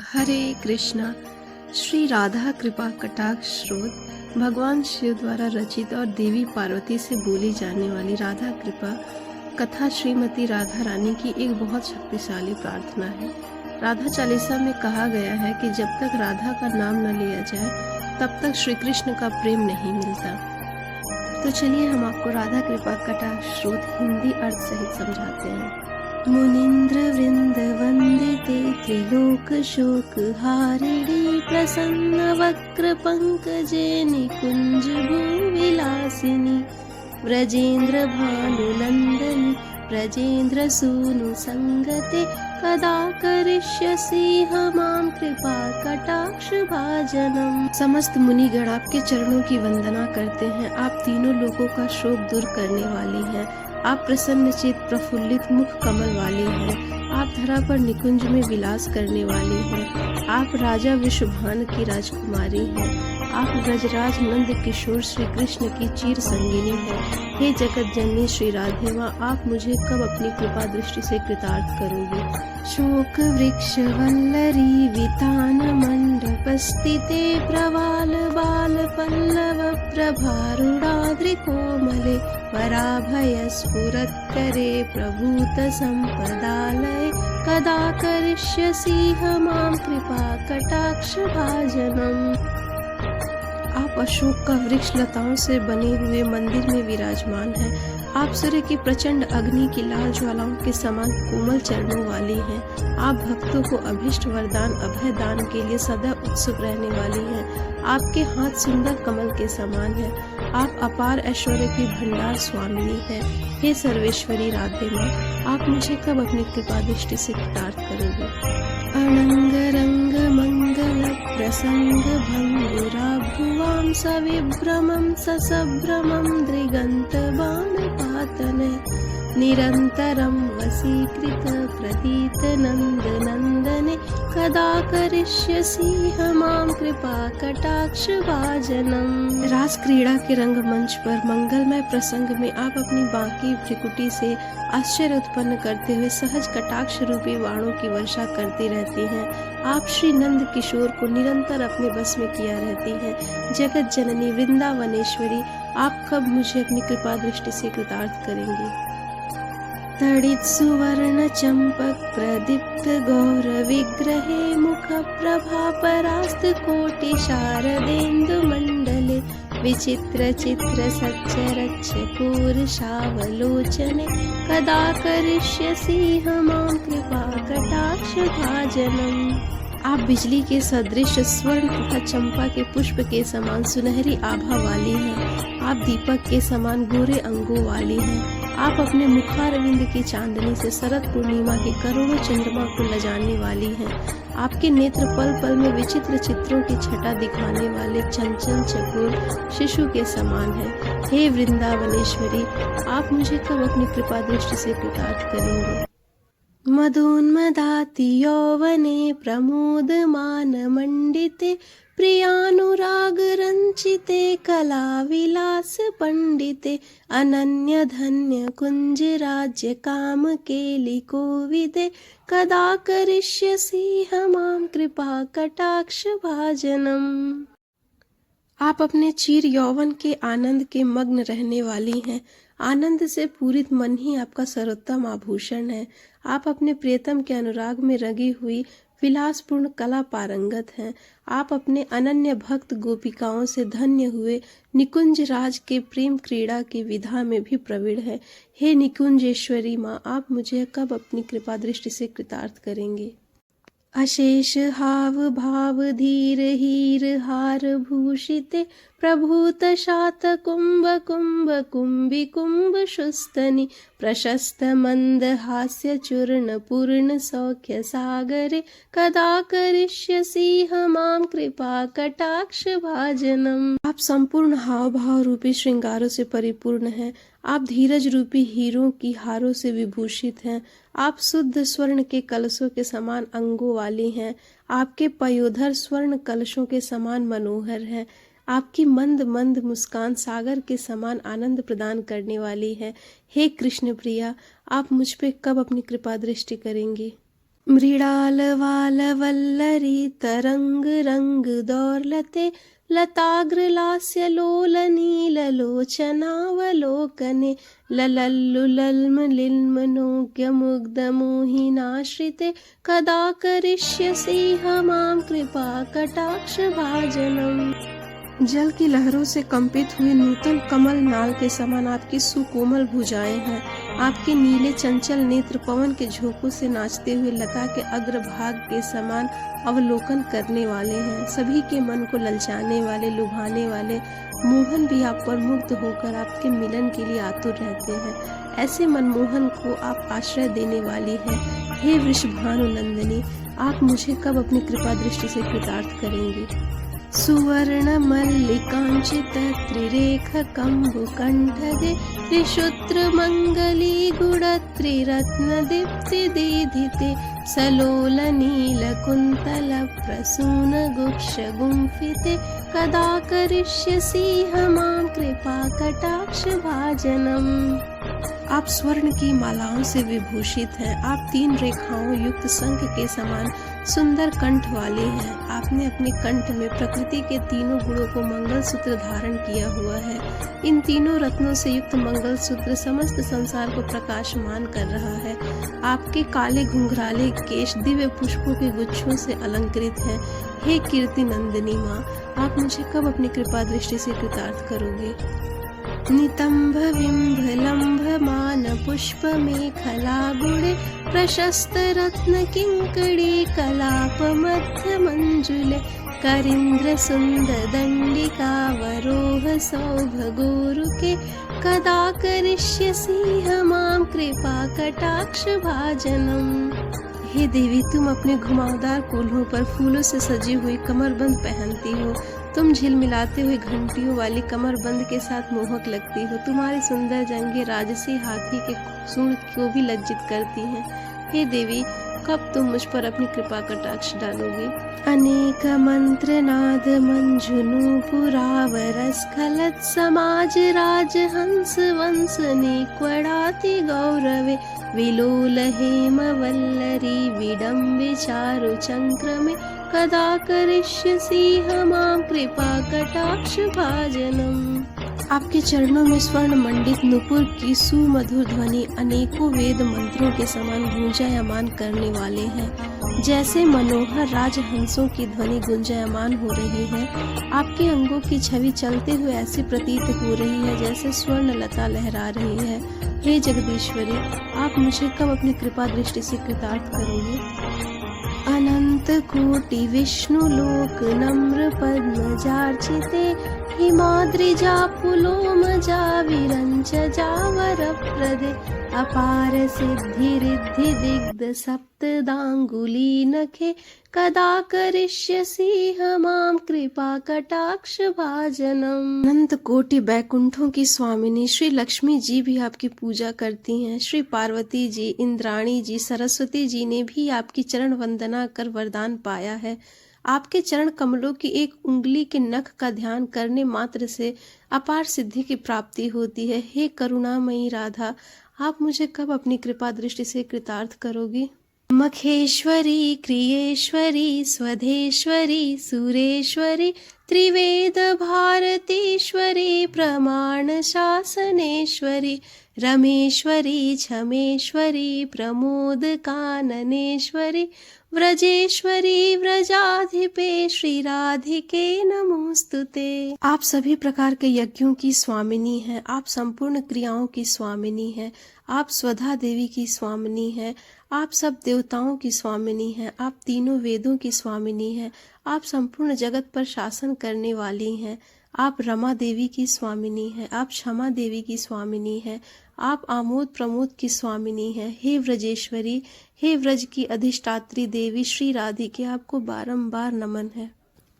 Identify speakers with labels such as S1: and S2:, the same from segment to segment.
S1: हरे कृष्णा। श्री राधा कृपा कटाक्ष स्रोत भगवान शिव द्वारा रचित और देवी पार्वती से बोली जाने वाली राधा कृपा कथा श्रीमती राधा रानी की एक बहुत शक्तिशाली प्रार्थना है। राधा चालीसा में कहा गया है कि जब तक राधा का नाम न लिया जाए तब तक श्री कृष्ण का प्रेम नहीं मिलता। तो चलिए हम आपको राधा कृपा कटाक्ष स्रोत हिंदी अर्थ सहित समझाते हैं। मुनीन्द्र वृंद वंदिते त्रिलोक शोक हारिणी प्रसन्न वक्र पंकजे निकुंज भूविलासिनी व्रजेन्द्र भानुनंदनी व्रजेन्द्र सूनु संगते कदा करिष्यसि मां कृपा कटाक्ष भाजनम। समस्त मुनिगण आपके चरणों की वंदना करते हैं। आप तीनों लोगों का शोक दूर करने वाली हैं। आप प्रसन्न चित प्रफुल्लित मुख कमल वाली हैं। आप धरा पर निकुंज में विलास करने वाली हैं। आप राजा विश्वभान की राजकुमारी हैं। आप ब्रजराज नंद किशोर श्री कृष्ण की चीर संगिनी हैं। हे जगत जननी श्री राधे माँ, आप मुझे कब अपनी कृपा दृष्टि से कृतार्थ करोगे। शोक वृक्ष वल्लरी वितान मंडप स्थिते प्रवाल बाल पल्लव प्रभारुणाद्रि कोमले वराभय स्फुरत्करे प्रभूत संपदालय कदा करिष्यसि मां कृपा कटाक्ष भाजनम। आप अशोक का वृक्ष लताओं से बने हुए मंदिर में विराजमान हैं। आप सूर्य की प्रचंड अग्नि की लाल ज्वालाओं के समान कोमल चरणों वाली हैं। आप भक्तों को अभिष्ट वरदान अभय दान के लिए सदा उत्सुक रहने वाली हैं। आपके हाथ सुंदर कमल के समान हैं। आप अपार ऐश्वर्य की भंडार स्वामिनी हैं। हे सर्वेश्वरी राधे माँ, आप मुझे कब अपनी कृपा दृष्टि से कृतार्थ करोगे। अनंग रंग मंगल प्रसंग भंगुराभुवां सविभ्रमं ससभ्रमं दृगंत बाण पातने निरंतरं वसीकृत प्रतीत नंद नंदने कदा करिष्यसि मां कृपा कटाक्ष भाजनम। रास क्रीड़ा के रंगमंच पर मंगलमय प्रसंग में आप अपनी बांकी भ्रिकुटी से आश्चर्य उत्पन्न करते हुए सहज कटाक्ष रूपी बाणों की वर्षा करती रहती हैं। आप श्री नंद किशोर को निरंतर अपने बस में किया रहती हैं। जगत जननी वृंदावनेश्वरी, आप कब मुझे अपनी कृपा दृष्टि से कृतार्थ करेंगे। तड़ित सुवर्ण चंपक प्रदीप्त गौर विग्रहे मुख प्रभा परास्त कोटि शारदेन्दु मंडले विचित्र चित्र सच्चरच्छ पूर्षावलोचने कदा करिष्यसि मां कृपा कटाक्ष भाजनम। आप बिजली के सदृश स्वर्ण तथा चंपा के पुष्प के समान सुनहरी आभा वाली हैं। आप दीपक के समान गोरे अंगों वाली हैं। आप अपने मुखारविंद की चांदनी से शरद पूर्णिमा के करोड़ों चंद्रमा को लजाने वाली हैं। आपके नेत्र पल पल में विचित्र चित्रों की छटा दिखाने वाले चंचल चकोर शिशु के समान हैं। हे वृंदावनेश्वरी, आप मुझे कब अपनी कृपा दृष्टि से कृतार्थ करेंगे। मदोन्मदाति यौवने प्रमोदमान मंडिते प्रियानुराग रंचिते कला विलास पंडिते अनन्य धन्य कुंज राज्य काम केलि कोविदे कदा करिष्यसि मां कृपा कटाक्ष भाजनम। आप अपने चीर यौवन के आनंद के मग्न रहने वाली हैं। आनंद से पूरित मन ही आपका सर्वोत्तम आभूषण है। आप अपने प्रियतम के अनुराग में रंगी हुई विलासपूर्ण कला पारंगत हैं। आप अपने अनन्य भक्त गोपिकाओं से धन्य हुए निकुंज राज के प्रेम क्रीड़ा की विधा में भी प्रवीण है। हे निकुंजेश्वरी माँ, आप मुझे कब अपनी कृपा दृष्टि से कृतार्थ करेंगे। अशेष हाव भाव धीर हीर हार भूषिते प्रभूत शात कुंभ कुंभ कुंभी कुंभ शुस्तनि प्रशस्त मंद हास्य चूर्ण पूर्ण सौख्य सागरे कदा करिष्यसि मां कृपा कटाक्ष भाजनम। आप संपूर्ण हाव भाव रूपी श्रृंगारों से परिपूर्ण हैं। आप धीरज रूपी हीरों की हारों से विभूषित हैं। आप शुद्ध स्वर्ण के कलशों के समान अंगों वाली हैं। आपके पयोधर स्वर्ण कलशों के समान मनोहर हैं। आपकी मंद मंद मुस्कान सागर के समान आनंद प्रदान करने वाली है। हे कृष्ण प्रिया, आप मुझ पे कब अपनी कृपा दृष्टि करेंगे। मृडालवालवल्लरी तरंग रंग दौर्लते लताग्रलास्य लोलनीललोचनावलोकने ललल्लुलल्मलिल्मनोज्ञमुग्धमोहिनाश्रिते कदा करिष्यसि मां कृपा कटाक्षभाजनम्। जल की लहरों से कंपित हुए नूतन कमल नाल के समान आपकी सुकोमल भुजाएं हैं। आपके नीले चंचल नेत्र पवन के झोंकों से नाचते हुए लता के अग्रभाग के समान अवलोकन करने वाले हैं। सभी के मन को ललचाने वाले, लुभाने वाले मोहन भी आप पर मुग्ध होकर आपके मिलन के लिए आतुर रहते हैं। ऐसे मनमोहन को आप आश्रय देने वाली हैं। हे वृषभानुनंदिनी, आप मुझे कब अपनी कृपा दृष्टि से कृतार्थ करेंगे। सुवर्ण मल्लिकांचित त्रिरेख कंबुकंठगे त्रिशूत्र मंगली गुण त्रिरत्न दीप्ति दीधिते सलोल नील कुंतल प्रसून गुक्ष गुंफिते कदा करिष्यसि मां कृपा कटाक्ष भाजनम्। आप स्वर्ण की मालाओं से विभूषित हैं। आप 3 रेखाओं युक्त शंख के समान सुंदर कंठ वाले हैं। आपने अपने कंठ में प्रकृति के तीनों गुणों को मंगलसूत्र धारण किया हुआ है। इन तीनों रत्नों से युक्त मंगलसूत्र समस्त संसार को प्रकाशमान कर रहा है। आपके काले घुंघराले केश दिव्य पुष्पों के गुच्छों से अलंकृत हैं। हे कीर्ति नंदिनी माँ, आप मुझे कब अपनी कृपा दृष्टि से कृतार्थ करोगे। नितंभ विंभ लंभ मान पुष्प मेखला गुणे प्रशस्त रत्न किंकड़ी कलाप मध्य मंजुले करिंद्र सुंदर दंडिका वरोह सौभ गोरुके कदा करिष्यसि मां कृपा कटाक्ष भाजनम्। हे देवी, तुम अपने घुमावदार कोल्हों पर फूलों से सजी हुई कमरबंद पहनती हो। तुम झिलमिलाते हुए घंटियों वाली कमरबंद के साथ मोहक लगती हो। तुम्हारी सुंदर जंघें राजसी हाथी के सूंड को भी लज्जित करती हैं। हे देवी, कब तुम मुझ पर अपनी कृपा कटाक्ष डालोगे। अनेक मंत्र नाद मंजुनूपुरावरस्खलत् समाज राज हंस वंश निक्वडाति गौरवे विलोल हेम वल्लरी विडम्बे चारु चंक्रमे कदा करिष्यसि मां कृपा कटाक्ष भाजनम्। आपके चरणों में स्वर्ण मंडित नुपुर की सुमधुर ध्वनि अनेकों वेद मंत्रों के समान गुंजायमान करने वाले हैं। जैसे मनोहर राजहंसों की ध्वनि गुंजायमान हो रही है, आपके अंगों की छवि चलते हुए ऐसी प्रतीत हो रही है जैसे स्वर्ण लता लहरा रही है। हे जगदीश्वरी, आप मुझे कब अपनी कृपा दृष्टि से कृतार्थ करोगे। अनंत कोटि विष्णु लोक नम्र पद्मजार्चिते हिमाद्रिजा पुलोमजा विरंच जावर प्रदे अपार सिद्धि रिद्धि दिग्ध सप्तदांगुली नखे कदा करिष्यसि मां कृपा कटाक्ष भाजनम्। अनंत कोटि बैकुंठों की स्वामिनी श्री लक्ष्मी जी भी आपकी पूजा करती हैं। श्री पार्वती जी, इंद्राणी जी, सरस्वती जी ने भी आपकी चरण वंदना कर वरदान पाया है। आपके चरण कमलों की एक उंगली के नख का ध्यान करने मात्र से अपार सिद्धि की प्राप्ति होती है। हे करुणामयी राधा, आप मुझे कब अपनी कृपा दृष्टि से कृतार्थ करोगी। मखेश्वरी, क्रियेश्वरी, स्वधेश्वरी, सुरेश्वरी, त्रिवेद भारतीश्वरी, प्रमाण शासनेश्वरी, रमेश्वरी, छमेश्वरी, प्रमोद काननेश्वरी, व्रजेश्वरी, व्रजाधिपे श्री राधिके नमोस्तुते। आप सभी प्रकार के यज्ञों की स्वामिनी हैं। आप संपूर्ण क्रियाओं की स्वामिनी हैं। आप स्वधा देवी की स्वामिनी हैं। आप सब देवताओं की स्वामिनी हैं। आप तीनों वेदों की स्वामिनी हैं। आप संपूर्ण जगत पर शासन करने वाली हैं। आप रमा देवी की स्वामिनी हैं। आप क्षमा देवी की स्वामिनी हैं। आप आमोद प्रमोद की स्वामिनी हैं। हे व्रजेश्वरी, हे व्रज की अधिष्ठात्री देवी श्री राधिके, आपको बारंबार नमन है।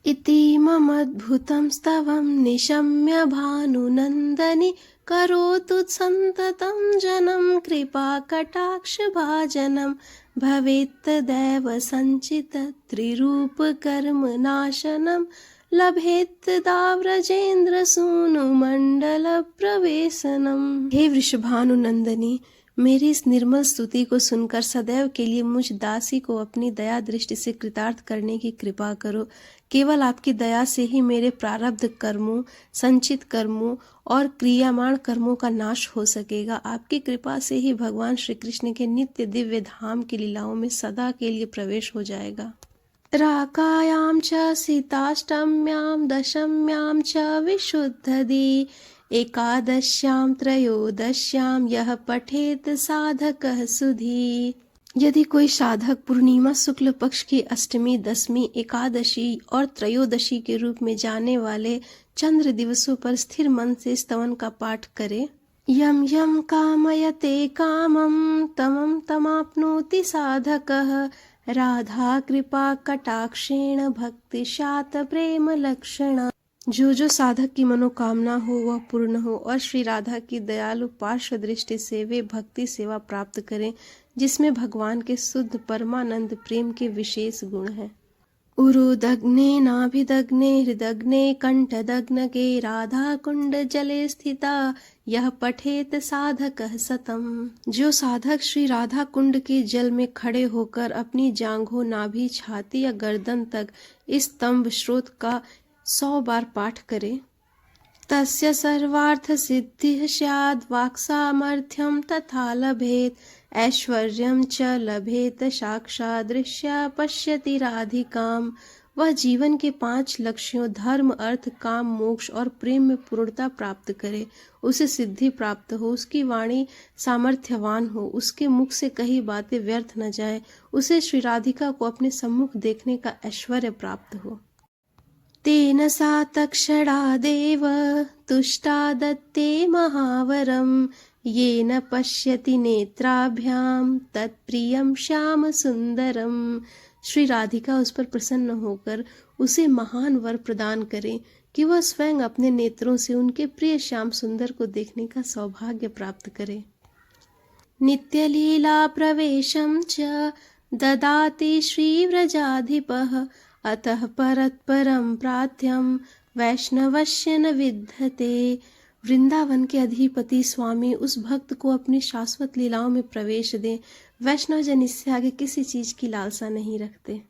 S1: इति मम अद्भुतं स्तवं निशम्य भानुनंदनी करोतु संततं जनं कृपा कटाक्ष भाजनं भवेत् तदैव संचित त्रिरूप कर्म नाशनं लभेत् दाव्रजेन्द्र सूनु मंडल प्रवेशनम। हे वृषभानुनंदिनी, मेरी इस निर्मल स्तुति को सुनकर सदैव के लिए मुझ दासी को अपनी दया दृष्टि से कृतार्थ करने की कृपा करो। केवल आपकी दया से ही मेरे प्रारब्ध कर्मों, संचित कर्मों और क्रियामाण कर्मों का नाश हो सकेगा। आपकी कृपा से ही भगवान श्री कृष्ण के नित्य दिव्य धाम की लीलाओं में सदा के लिए प्रवेश हो जाएगा। राकायां च सीताष्टम्यां दशम्यां च विशुद्धदी एकादश्यां त्रयोदश्यां यह पठेत साधकः सुधी। यदि कोई साधक पूर्णिमा शुक्ल पक्ष की अष्टमी, दसवीं, एकादशी और त्रयोदशी के रूप में जाने वाले चंद्र दिवसों पर स्थिर मन से स्तवन का पाठ करे, यम यम कामयते कामं तमं तमाप्नोति साधकः राधा कृपा कटाक्षेण भक्ति शात प्रेम लक्षण। जो साधक की मनोकामना हो वह पूर्ण हो और श्री राधा की दयालु पार्श्व दृष्टि से वे भक्ति सेवा प्राप्त करें जिसमें भगवान के शुद्ध परमानंद प्रेम के विशेष गुण हैं। उरुदग्ने नाभिदग्ने हृदग्ने कंठदग्नगे राधा कुंड जले स्थिता यह पठेत साधकः सतम। जो साधक श्री राधा कुंड के जल में खड़े होकर अपनी जांघों, नाभि, छाती या गर्दन तक इस स्तंभ स्रोत का 100 बार पाठ करे, तस्य सर्वार्थ सिद्धिः स्याद् वाक्सामर्थ्यं तथा लभेत ऐश्वर्यं च लभेत साक्षादृश्या पश्यति राधिकाम। वह जीवन के 5 लक्ष्यों धर्म, अर्थ, काम, मोक्ष और प्रेम में पूर्णता प्राप्त करे, उसे सिद्धि प्राप्त हो, उसकी वाणी सामर्थ्यवान हो, उसके मुख से कही बातें व्यर्थ न जाए, उसे श्री राधिका को अपने सम्मुख देखने का ऐश्वर्य प्राप्त हो। तेन सा तक्षणा देव तुष्टा दत्ते महावरम येन पश्यति नेत्राभ्याम तत्प्रियम श्याम सुंदरम। श्री राधिका उस पर प्रसन्न होकर उसे महान वर प्रदान करे कि वह स्वयं अपने नेत्रों से उनके प्रिय श्याम सुंदर को देखने का सौभाग्य प्राप्त करे। नित्य लीला प्रवेशम च ददाति श्री व्रजाधिपः अतः परत्परम प्रार्थ्यम वैष्णवस्य न विद्यते। वृंदावन के अधिपति स्वामी उस भक्त को अपनी शाश्वत लीलाओं में प्रवेश दें। वैष्णव जन इससे आगे किसी चीज की लालसा नहीं रखते।